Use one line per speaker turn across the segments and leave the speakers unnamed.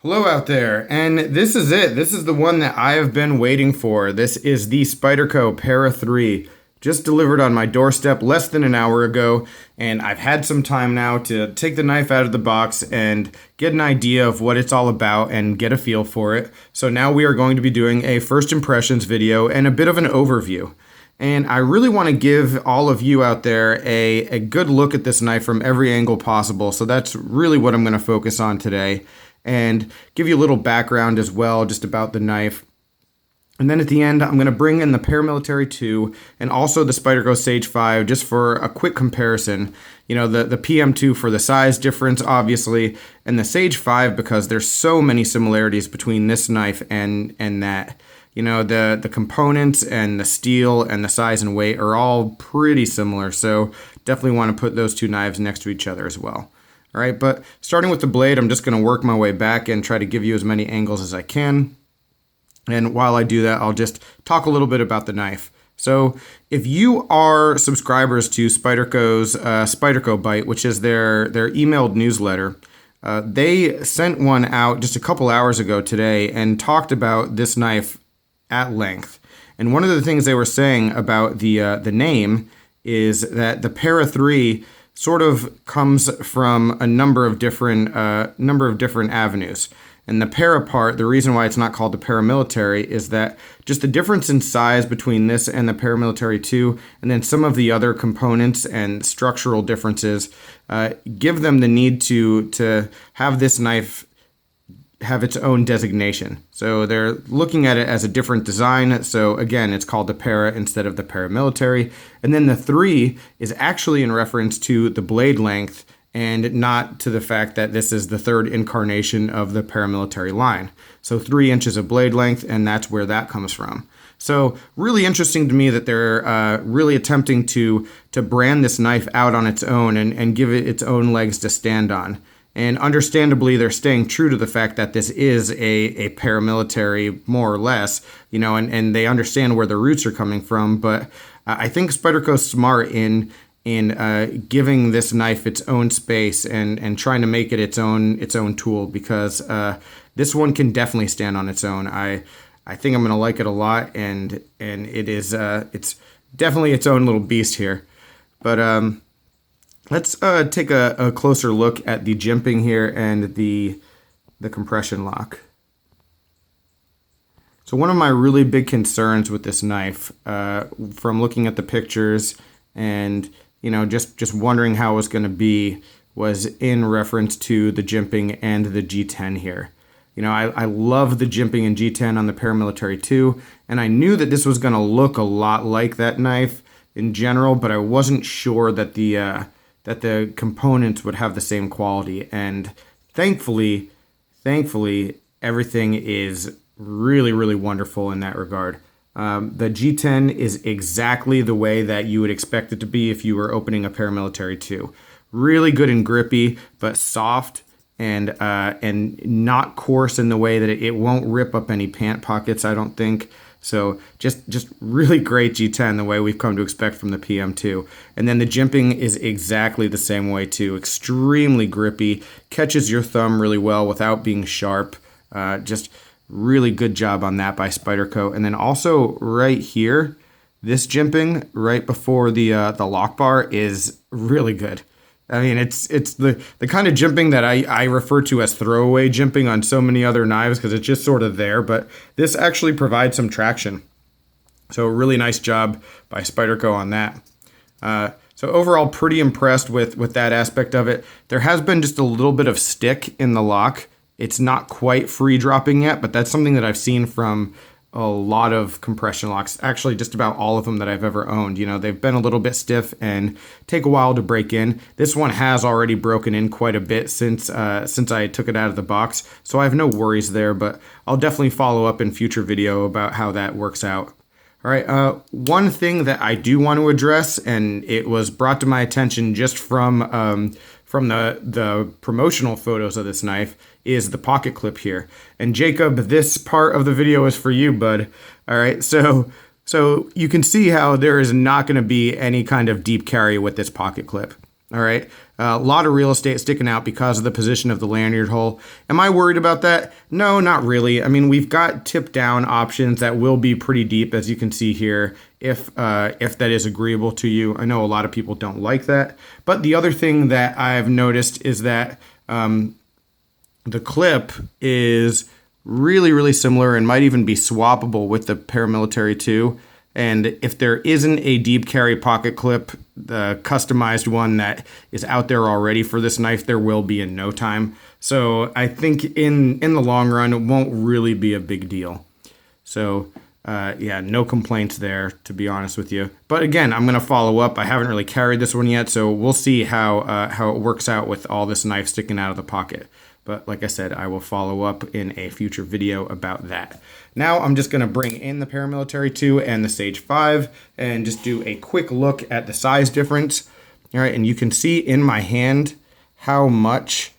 Hello out there, and this is it. This is the one that I have been waiting for. This is the Spyderco Para 3, just delivered on my doorstep less than an hour ago, and I've had some time now to take the knife out of the box and get an idea of what it's all about and get a feel for it. So now we are going to be doing a first impressions video and a bit of an overview. And I really want to give all of you out there a good look at this knife from every angle possible. So that's really what I'm going to focus on today, and give you a little background as well just about the knife. And then at the end, I'm going to bring in the Paramilitary 2 and also the Spyderco Sage 5 just for a quick comparison. You know, the PM2 for the size difference, obviously, and the Sage 5 because there's so many similarities between this knife and that. You know, the components and the steel and the size and weight are all pretty similar, so definitely want to put those two knives next to each other as well. All right, but starting with the blade, I'm just going to work my way back and try to give you as many angles as I can. And while I do that, I'll just talk a little bit about the knife. So if you are subscribers to Spyderco's Spyderco Bite, which is their emailed newsletter, they sent one out just a couple hours ago today and talked about this knife at length. And one of the things they were saying about the name is that the Para 3 sort of comes from a number of different avenues. And the para part, the reason why it's not called the Paramilitary is that just the difference in size between this and the Paramilitary 2, and then some of the other components and structural differences, give them the need to have this knife have its own designation. So they're looking at it as a different design. So again, it's called the Para instead of the Paramilitary. And then the 3 is actually in reference to the blade length and not to the fact that this is the third incarnation of the Paramilitary line. So 3 inches of blade length, and that's where that comes from. So really interesting to me that they're really attempting to brand this knife out on its own and give it its own legs to stand on. And understandably, they're staying true to the fact that this is a paramilitary, more or less, you know, and they understand where the roots are coming from. But I think Spyderco's smart in giving this knife its own space and trying to make it its own tool, because this one can definitely stand on its own. I think I'm gonna like it a lot, and it is it's definitely its own little beast here. But let's take a closer look at the jimping here and the compression lock. So one of my really big concerns with this knife, from looking at the pictures and just wondering how it was going to be, was in reference to the jimping and the G10 here. You know, I love the jimping in G10 on the Paramilitary 2, and I knew that this was going to look a lot like that knife in general, but I wasn't sure that the components would have the same quality. And thankfully, everything is really, really wonderful in that regard. The G10 is exactly the way that you would expect it to be if you were opening a Paramilitary 2. Really good and grippy, but soft and not coarse in the way that it won't rip up any pant pockets, I don't think. So just really great G10, the way we've come to expect from the PM2. And then the jimping is exactly the same way too. Extremely grippy, catches your thumb really well without being sharp. Just really good job on that by Spyderco. And then also right here, this jimping right before the lock bar is really good. I mean, it's the kind of jimping that I refer to as throwaway jimping on so many other knives, because it's just sort of there, but this actually provides some traction. So really nice job by Spyderco on that. So overall, pretty impressed with that aspect of it. There has been just a little bit of stick in the lock. It's not quite free dropping yet, but that's something that I've seen from a lot of compression locks, actually just about all of them that I've ever owned. You know, they've been a little bit stiff and take a while to break in. This one has already broken in quite a bit since I took it out of the box, so I have no worries there, but I'll definitely follow up in future video about how that works out. All right, one thing that I do want to address, and it was brought to my attention just from the promotional photos of this knife, is the pocket clip here. And Jacob, this part of the video is for you, bud. All right, so you can see how there is not going to be any kind of deep carry with this pocket clip. All right, A lot of real estate sticking out because of the position of the lanyard hole. Am I worried about that? No, not really. I mean, we've got tip down options that will be pretty deep, as you can see here, if that is agreeable to you. I know a lot of people don't like that. But the other thing that I've noticed is that the clip is really, really similar and might even be swappable with the Paramilitary 2. And if there isn't a deep carry pocket clip, the customized one that is out there already for this knife, there will be in no time. So I think in the long run, it won't really be a big deal. So yeah, no complaints there, to be honest with you. But again, I'm going to follow up. I haven't really carried this one yet, so we'll see how it works out with all this knife sticking out of the pocket. But like I said, I will follow up in a future video about that. Now I'm just going to bring in the Paramilitary 2 and the Sage 5 and just do a quick look at the size difference. All right, and you can see in my hand how much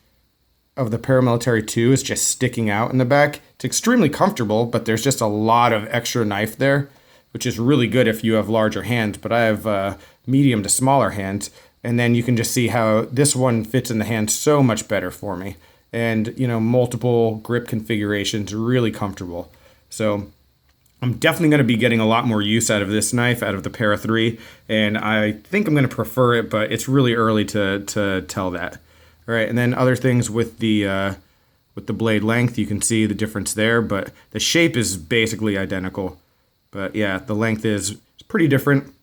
of the Paramilitary 2 is just sticking out in the back. It's extremely comfortable, but there's just a lot of extra knife there, which is really good if you have larger hands, but I have medium to smaller hands. And then you can just see how this one fits in the hand so much better for me. And, you know, multiple grip configurations, really comfortable. So I'm definitely going to be getting a lot more use out of this knife, out of the Para 3, and I think I'm going to prefer it, but it's really early to tell that. All right, and then other things with the blade length, you can see the difference there, but the shape is basically identical. But yeah, the length is pretty different.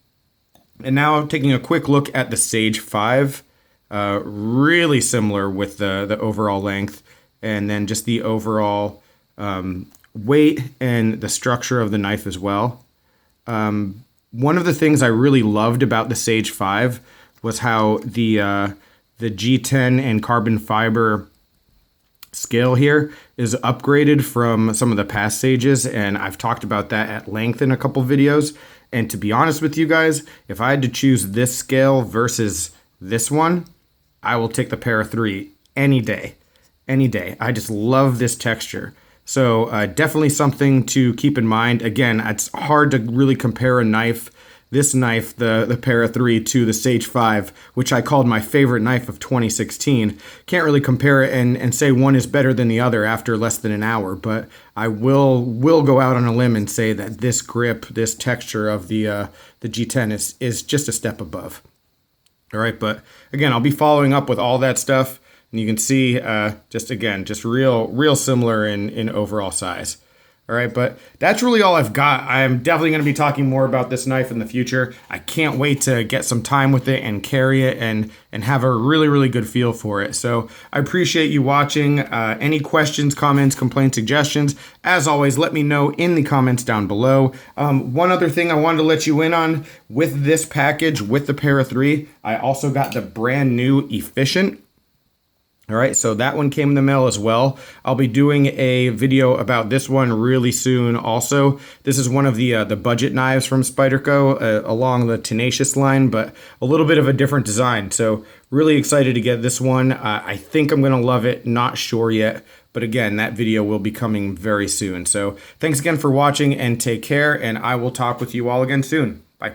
And now taking a quick look at the Sage 5. Really similar with the overall length, and then just the overall weight and the structure of the knife as well. One of the things I really loved about the Sage 5 was how the G10 and carbon fiber scale here is upgraded from some of the past Sages, and I've talked about that at length in a couple videos. And to be honest with you guys, if I had to choose this scale versus this one, I will take the Para 3 any day. Any day. I just love this texture. So definitely something to keep in mind. Again, it's hard to really compare a knife, this knife, the Para 3, to the Sage 5, which I called my favorite knife of 2016. Can't really compare it and say one is better than the other after less than an hour, but I will go out on a limb and say that this grip, this texture of the G10 is just a step above. All right, but again, I'll be following up with all that stuff, and you can see just real similar in overall size. All right, but that's really all I've got. I'm definitely going to be talking more about this knife in the future. I can't wait to get some time with it and carry it and have a really good feel for it. So I appreciate you watching. Any questions, comments, complaints, suggestions, as always, let me know in the comments down below. One other thing I wanted to let you in on with this package, with the Para 3, I also got the brand new Efficient. All right, so that one came in the mail as well. I'll be doing a video about this one really soon also. This is one of the budget knives from Spyderco along the Tenacious line, but a little bit of a different design. So really excited to get this one. I think I'm going to love it, not sure yet. But again, that video will be coming very soon. So thanks again for watching and take care, and I will talk with you all again soon. Bye.